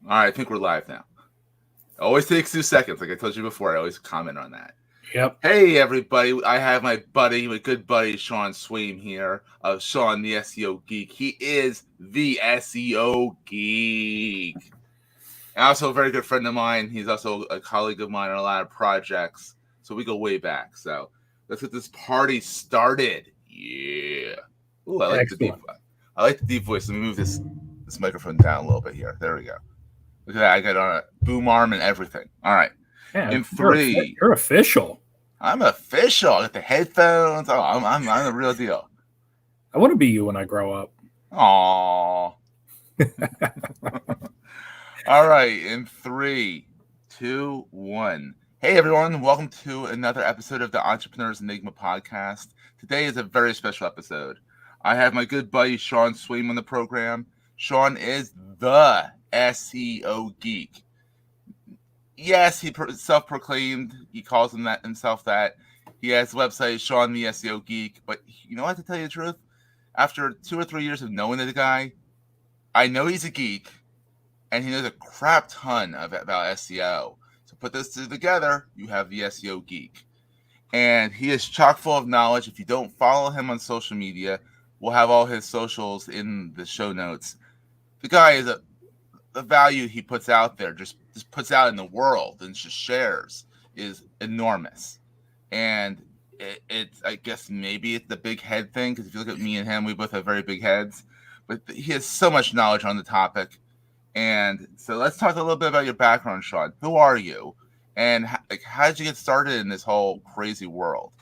All right, I think we're live now. It always takes 2 seconds. Like I told you before, I always comment on that. Yep. Hey, everybody. I have my good buddy, Shawn Swaim here of Shawn, the SEO Geek. He is the SEO Geek. And also a very good friend of mine. He's also a colleague of mine on a lot of projects. So we go way back. So let's get this party started. Yeah. Ooh, I like the deep. Excellent. I like the deep voice. Let me move this microphone down a little bit here. There we go. Look at that. I got on a boom arm and everything. All right. Yeah, In three. you're official. I'm official. I got the headphones. Oh, I'm the real deal. I want to be you when I grow up. Aww. All right. In 3, 2, 1. Hey, everyone. Welcome to another episode of the Entrepreneur's Enigma podcast. Today is a very special episode. I have my good buddy, Shawn Swaim, on the program. Shawn is the SEO Geek. Yes, he self-proclaimed. He calls himself that. He has the website, Shawn the SEO Geek. But you know what, to tell you the truth? After 2 or 3 years of knowing the guy, I know he's a geek, and he knows a crap ton about SEO. So put those two together, you have the SEO Geek. And he is chock full of knowledge. If you don't follow him on social media, we'll have all his socials in the show notes. The guy is the value he puts out there, just puts out in the world and just shares, is enormous. And it's, I guess maybe it's the big head thing, because if you look at me and him, we both have very big heads. But he has so much knowledge on the topic. And so let's talk a little bit about your background, Shawn. Who are you? And how did you get started in this whole crazy world?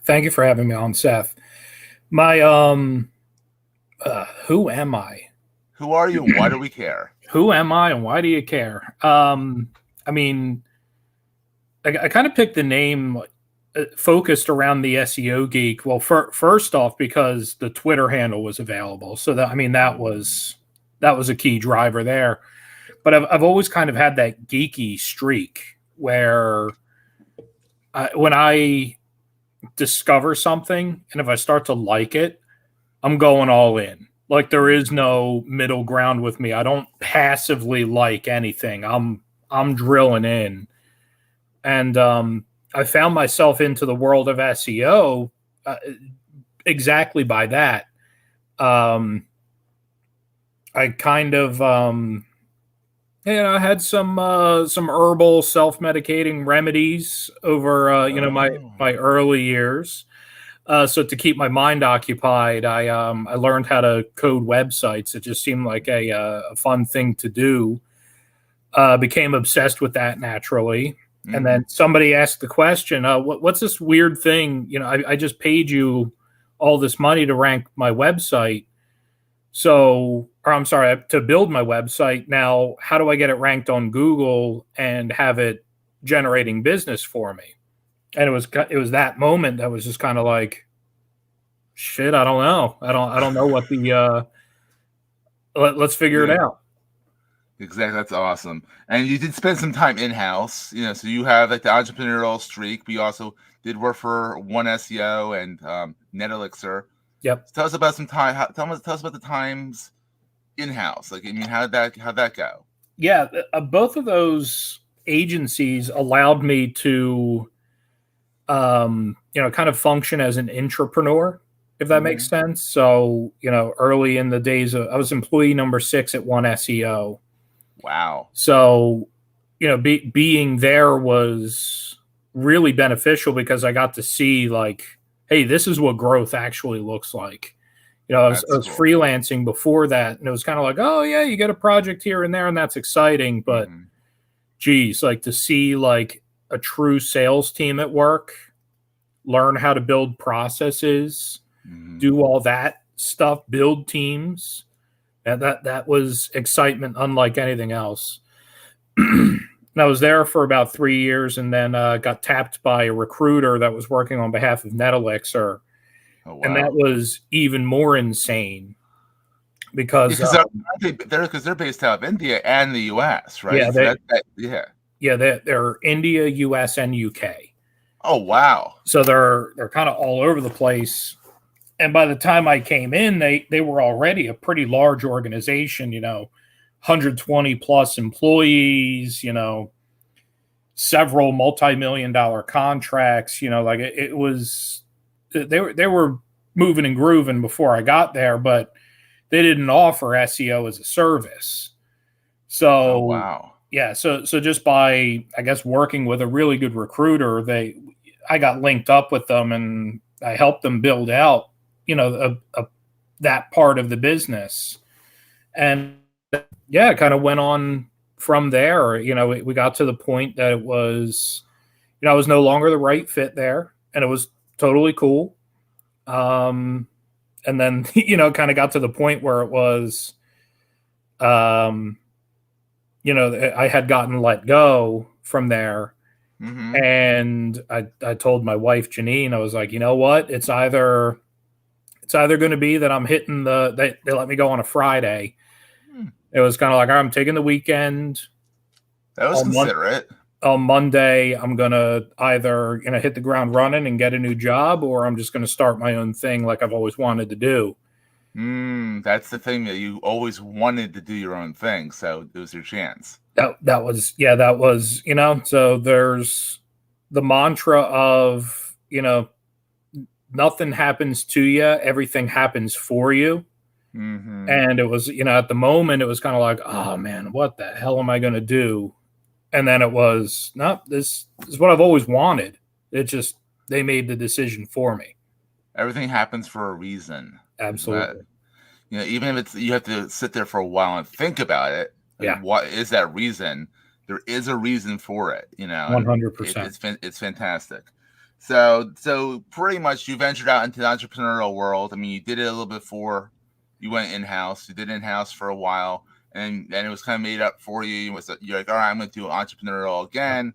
Thank you for having me on, Seth. My who am I? Who are you and why do we care? Who am I and why do you care? I mean, I kind of picked the name focused around the SEO Geek. Well, first off, because the Twitter handle was available, so that was a key driver there. But I've always kind of had that geeky streak where when I discover something and if I start to like it, I'm going all in. Like there is no middle ground with me. I don't passively like anything. I'm drilling in. And I found myself into the world of SEO exactly by that. I kind of I had some herbal self-medicating remedies over my early years. So to keep my mind occupied, I learned how to code websites. It just seemed like a fun thing to do. Became obsessed with that naturally. Mm-hmm. And then somebody asked the question, what's this weird thing? I just paid you all this money to rank my website. To build my website. Now, how do I get it ranked on Google and have it generating business for me? And it was that moment that was just kind of like, shit, I don't know. I don't know what the let's figure it out. Exactly. That's awesome. And you did spend some time in-house, so you have like the entrepreneurial streak, but you also did work for One SEO and NetElixir. Yep. So tell us about some time. Tell us about the times in-house. Like, I mean, how'd that go? Yeah, both of those agencies allowed me to, kind of function as an entrepreneur, if that makes sense. So, early in the days I was employee number 6 at One SEO. Wow. So, being there was really beneficial because I got to see like, hey, this is what growth actually looks like. I was freelancing before that, and it was kind of like, oh yeah, you get a project here and there, and that's exciting. But geez, like to see like a true sales team at work, learn how to build processes, do all that stuff, build teams, and that was excitement unlike anything else. And I was there for about 3 years, and then got tapped by a recruiter that was working on behalf of NetElixir. Oh, wow. And that was even more insane because they're based out of India and the U.S., right? Yeah, they're India, U.S., and U.K. Oh, wow! So they're kind of all over the place. And by the time I came in, they were already a pretty large organization, 120 plus employees, several multi-million dollar contracts, like it was, they were moving and grooving before I got there, but they didn't offer SEO as a service. Oh, So wow. yeah, so just by, I guess, working with a really good recruiter, I got linked up with them and I helped them build out, that part of the business. And yeah, it kind of went on from there. We got to the point that it was, I was no longer the right fit there, and it was totally cool. And then, kind of got to the point where it was, I had gotten let go from there. Mm-hmm. And I told my wife, Janine, I was like, you know what? It's either going to be that I'm hitting they let me go on a Friday. It was kind of like, I'm taking the weekend. That was considerate. On Monday, I'm going to either, hit the ground running and get a new job, or I'm just going to start my own thing like I've always wanted to do. That's the thing, that you always wanted to do your own thing. So it was your chance. That was, so there's the mantra of, nothing happens to you, everything happens for you. Mm-hmm. And it was, at the moment, it was kind of like, oh man, what the hell am I going to do? And then it was, no, this is what I've always wanted. It just, they made the decision for me. Everything happens for a reason. Absolutely. But, even if you have to sit there for a while and think about it. Yeah. What is that reason? There is a reason for it, 100%. It's fantastic. So pretty much you ventured out into the entrepreneurial world. I mean, you did it a little bit before you went in-house. You did in-house for a while, and then it was kind of made up for you. You're like, all right, I'm going to do entrepreneurial again.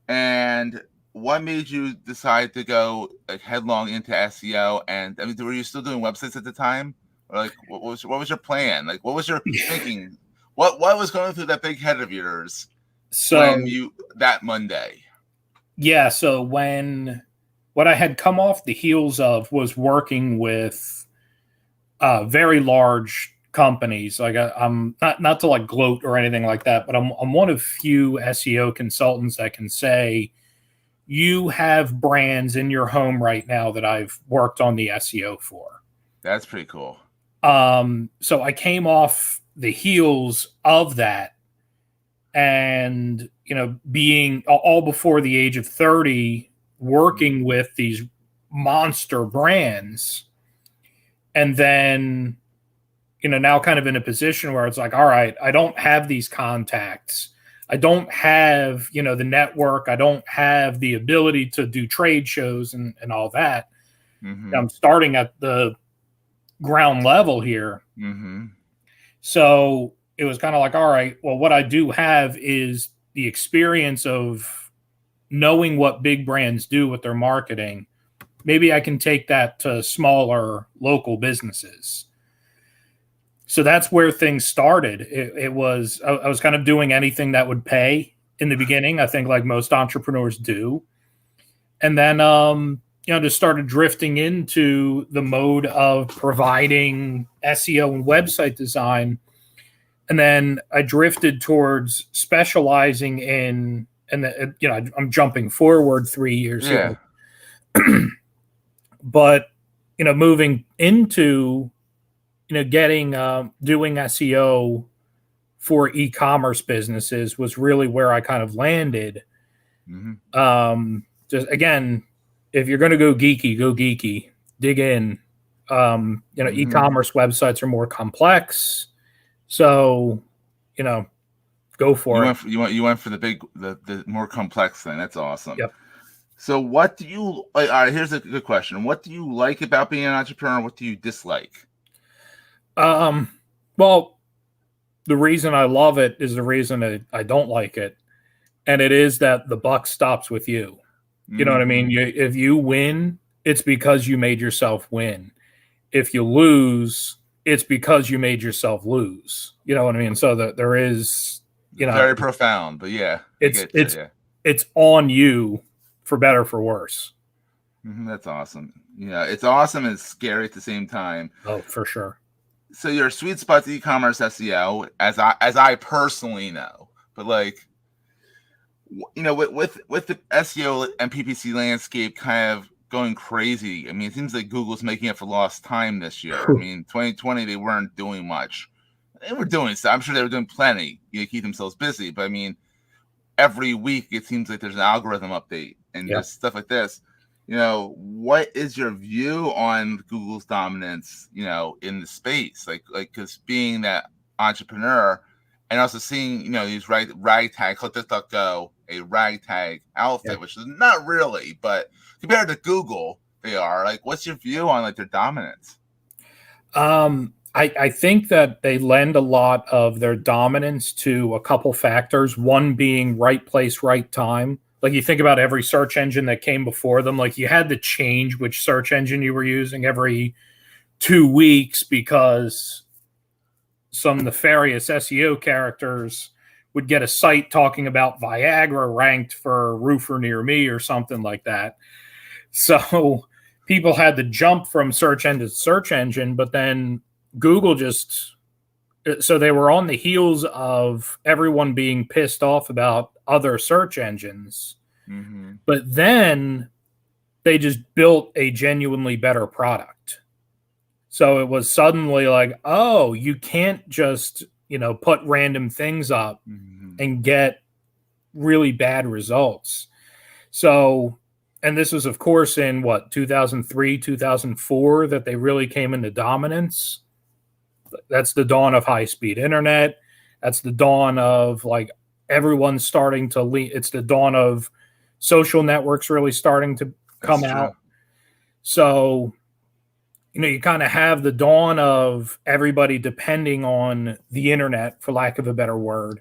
And what made you decide to go like headlong into SEO? And I mean, were you still doing websites at the time, or like what was your plan? Like, what was your thinking? What was going through that big head of yours that Monday? Yeah, so what I had come off the heels of was working with very large companies. Like I'm not to like gloat or anything like that, but I'm one of few SEO consultants that can say you have brands in your home right now that I've worked on the SEO for. That's pretty cool. So I came off the heels of that, and being all before the age of 30, working with these monster brands, and then now kind of in a position where it's like, all right, I don't have these contacts, I don't have the network, I don't have the ability to do trade shows and all that. Mm-hmm. I'm starting at the ground level here. Mm-hmm. So it was kind of like, all right, well, what I do have is the experience of knowing what big brands do with their marketing. Maybe I can take that to smaller local businesses. So that's where things started. It was, I was kind of doing anything that would pay in the beginning, I think, like most entrepreneurs do. And then, just started drifting into the mode of providing SEO and website design. And then I drifted towards specializing in, and I'm jumping forward 3 years here. But, moving into, getting, doing SEO for e-commerce businesses was really where I kind of landed. Mm-hmm. Just again, if you're going to go geeky, dig in. E-commerce websites are more complex. So, go for it. You went for the more complex thing. That's awesome. Yep. So what do you like? All right, here's a good question. What do you like about being an entrepreneur? What do you dislike? Well, the reason I love it is the reason I don't like it. And it is that the buck stops with you. You know what I mean? If you win, it's because you made yourself win. If you lose, it's because you made yourself lose. You know what I mean? So that there is, very profound, but yeah, it's on you, for better, for worse. That's awesome. Yeah, it's awesome and scary at the same time. Oh, for sure. so your sweet spot's e-commerce SEO, as I personally know, but like, with the SEO and PPC landscape kind of going crazy, I mean, it seems like Google's making up for lost time this year. I mean, 2020 they weren't doing much. They were doing stuff. I'm sure they were doing plenty, to keep themselves busy. But I mean, every week it seems like there's an algorithm update and just stuff like this. What is your view on Google's dominance, in the space? Like, because being that entrepreneur and also seeing, these ragtag, DuckDuckGo, a ragtag outfit, which is not really, but compared to Google, they are. Like, what's your view on like their dominance? I think that they lend a lot of their dominance to a couple factors. One being right place, right time. Like you think about every search engine that came before them, like you had to change which search engine you were using every 2 weeks because some nefarious SEO characters would get a site talking about Viagra ranked for roofer near me or something like that. So people had to jump from search engine to search engine, but then Google so they were on the heels of everyone being pissed off about other search engines. Mm-hmm. But then they just built a genuinely better product. So it was suddenly like, oh, you can't just, put random things up and get really bad results. So, and this was, of course, in 2003, 2004, that they really came into dominance. That's the dawn of high-speed internet. That's the dawn of like everyone's starting to lead. It's the dawn of social networks really starting to come out. So, you kind of have the dawn of everybody depending on the internet, for lack of a better word,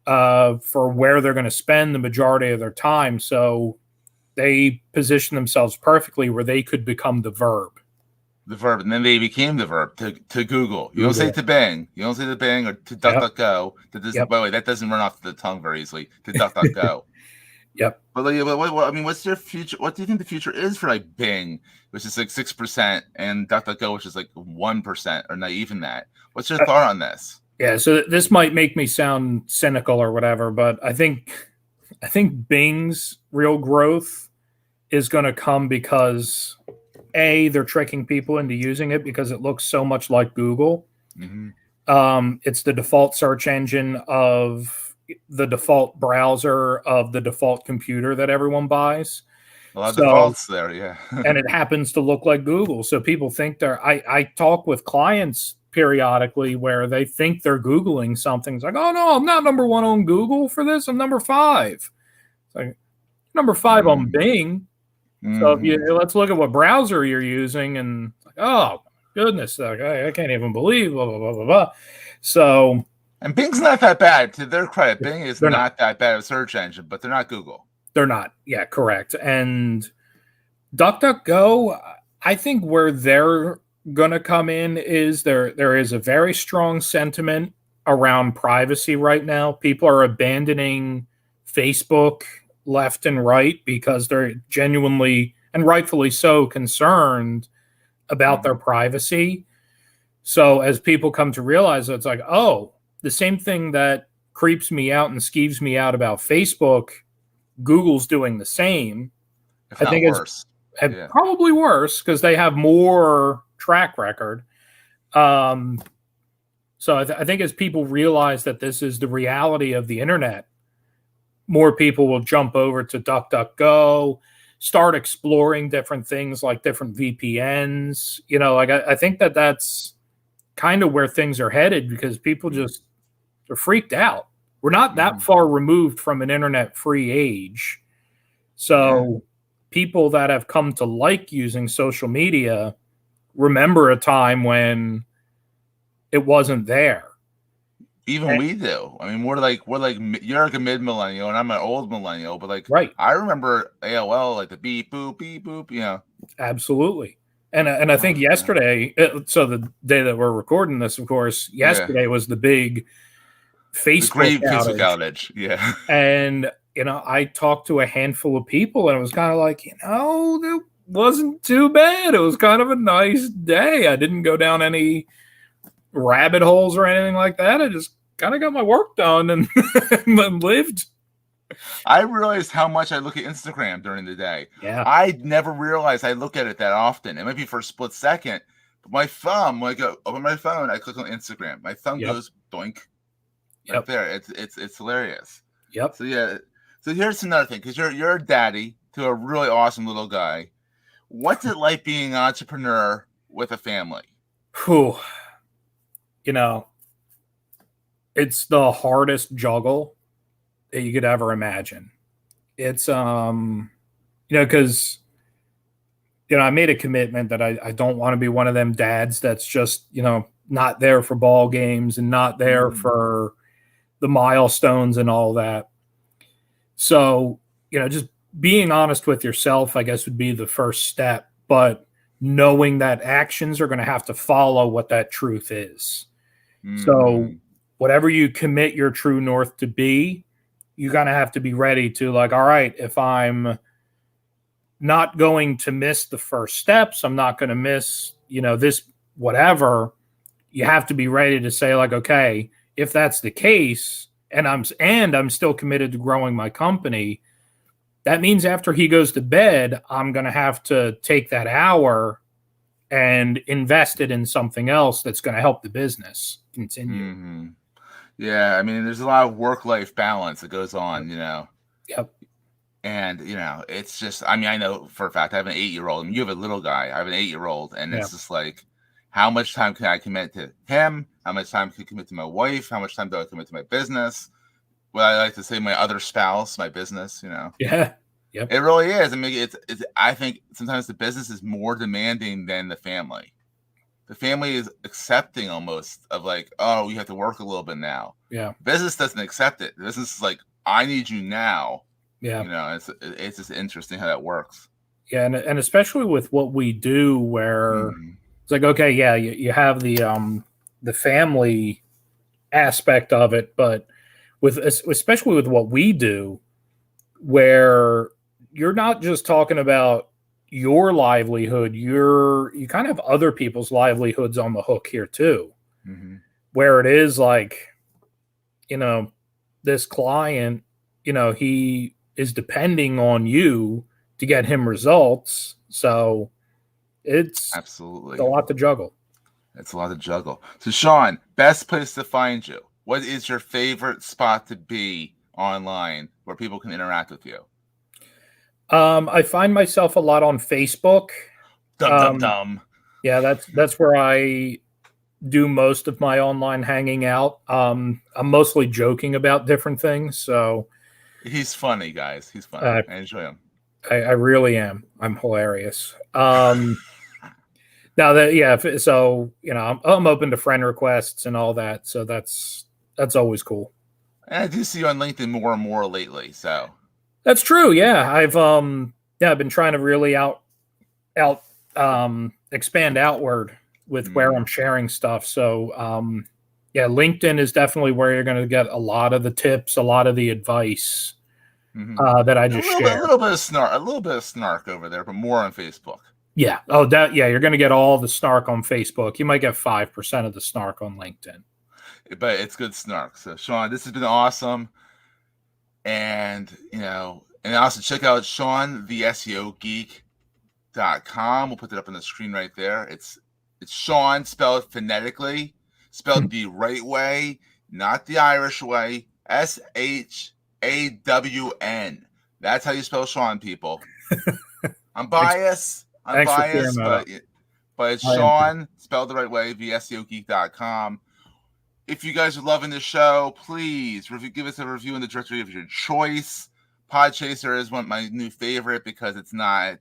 for where they're going to spend the majority of their time. So they position themselves perfectly where they could become the verb. The verb, and then they became the verb to Google. You don't say to Bing. You don't say to Bing or to DuckDuckGo. By the way, that doesn't run off the tongue very easily. To DuckDuckGo. Yep. But I mean, what's your future? What do you think the future is for like Bing, which is like 6%, and DuckDuckGo, which is like 1%, or not even that? What's your thought on this? Yeah, so this might make me sound cynical or whatever, but I think Bing's real growth is going to come because they're tricking people into using it because it looks so much like Google. Mm-hmm. It's the default search engine of the default browser of the default computer that everyone buys. A lot of defaults there, yeah. And it happens to look like Google. So people think I talk with clients periodically where they think they're Googling something. It's like, oh no, I'm not number 1 on Google for this. I'm number 5. It's like number 5 on Bing. So let's look at what browser you're using, and like, oh goodness, I can't even believe blah blah blah blah blah. So, and Bing's not that bad. To their credit, Bing is not that bad of a search engine, but they're not Google. They're not. Yeah, correct. And DuckDuckGo, I think where they're gonna come in is there is a very strong sentiment around privacy right now. People are abandoning Facebook left and right because they're genuinely and rightfully so concerned about their privacy. So as people come to realize that, it's like, oh, the same thing that creeps me out and skeeves me out about Facebook, Google's doing the same. I think it's probably worse because they have more track record. So I think as people realize that this is the reality of the internet, more people will jump over to DuckDuckGo, start exploring different things like different VPNs. I think that's kind of where things are headed because people they're freaked out. We're not that far removed from an internet-free age. So people that have come to like using social media remember a time when it wasn't there. Even we do. I mean, we're like you're like a mid millennial, and I'm an old millennial. But like, right, I remember AOL, like the beep boop. Absolutely. And I think yesterday, so the day that we're recording this, of course, yesterday was the big Facebook outage. Yeah. And I talked to a handful of people, and it was kind of like, it wasn't too bad. It was kind of a nice day. I didn't go down any rabbit holes or anything like that. I just kind of got my work done and, and lived. I realized how much I look at Instagram during the day. Yeah. I never realized I look at it that often. It might be for a split second, but my thumb, when I go open my phone, I click on Instagram. My thumb goes doink right there. It's hilarious. Yep. So yeah. So here's another thing, because you're a daddy to a really awesome little guy. What's it like being an entrepreneur with a family? Whew. You know, it's the hardest juggle that you could ever imagine. It's because I made a commitment that I don't want to be one of them dads that's just, not there for ball games and not there for the milestones and all that. So, just being honest with yourself, I guess, would be the first step, but knowing that actions are going to have to follow what that truth is. So whatever you commit your true north to be, you're going to have to be ready to, like, all right, if I'm not going to miss the first steps, I'm not going to miss, this, whatever, you have to be ready to say, like, okay, if that's the case, and I'm still committed to growing my company, that means after he goes to bed, I'm going to have to take that hour and invest it in something else that's going to help the business continue. Yeah, I mean, there's a lot of work-life balance that goes on, Yep. And, it's just, I mean, I know for a fact I have an 8-year-old. I mean, you have a little guy. I have an 8-year-old, and it's just like, how much time can I commit to him? How much time can I commit to my wife? How much time do I commit to my business? Well, I like to say my other spouse, my business, Yeah. Yep. It really is. I mean, I think sometimes the business is more demanding than the family. The family is accepting almost of like, oh, you have to work a little bit now. Yeah. Business doesn't accept it. The business is like, I need you now. Yeah. It's just interesting how that works. Yeah, and especially with what we do, where it's like, okay, yeah, you have the family aspect of it, but especially with what we do, where you're not just talking about your livelihood, you kind of have other people's livelihoods on the hook here too. Where it is like, this client, he is depending on you to get him results. So it's absolutely a lot to juggle. It's a lot to juggle. So Shawn, best place to find you. What is your favorite spot to be online where people can interact with you? I find myself a lot on Facebook. Dumb. Yeah, that's where I do most of my online hanging out. I'm mostly joking about different things. So he's funny, guys. He's funny. I enjoy him. I really am. I'm hilarious. Now that, yeah, so I'm open to friend requests and all that. So that's always cool. And I do see you on LinkedIn more and more lately. So that's true. Yeah, I've been trying to really expand outward with where I'm sharing stuff. So LinkedIn is definitely where you're going to get a lot of the tips, a lot of the advice that I just share. A little bit of snark over there, but more on Facebook. Yeah. Oh, you're going to get all the snark on Facebook. You might get 5% of the snark on LinkedIn. But it's good snark. So Shawn, this has been awesome. And, and also check out Shawn, the SEO Geek.com. We'll put it up on the screen right there. It's Shawn spelled phonetically, spelled the right way, not the Irish way. SHAWN. That's how you spell Shawn, people. I'm biased. But it's Shawn spelled the right way, SEOgeek.com. If you guys are loving the show, please give us a review in the directory of your choice. Podchaser is my new favorite because it's not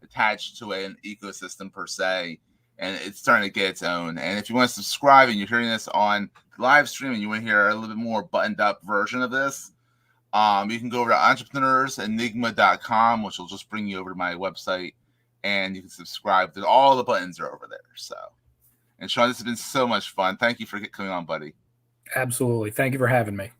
attached to an ecosystem per se, and it's starting to get its own. And if you want to subscribe and you're hearing this on live stream and you want to hear a little bit more buttoned up version of this, you can go over to entrepreneursenigma.com, which will just bring you over to my website, and you can subscribe. All the buttons are over there. So, and Shawn, this has been so much fun. Thank you for coming on, buddy. Absolutely. Thank you for having me.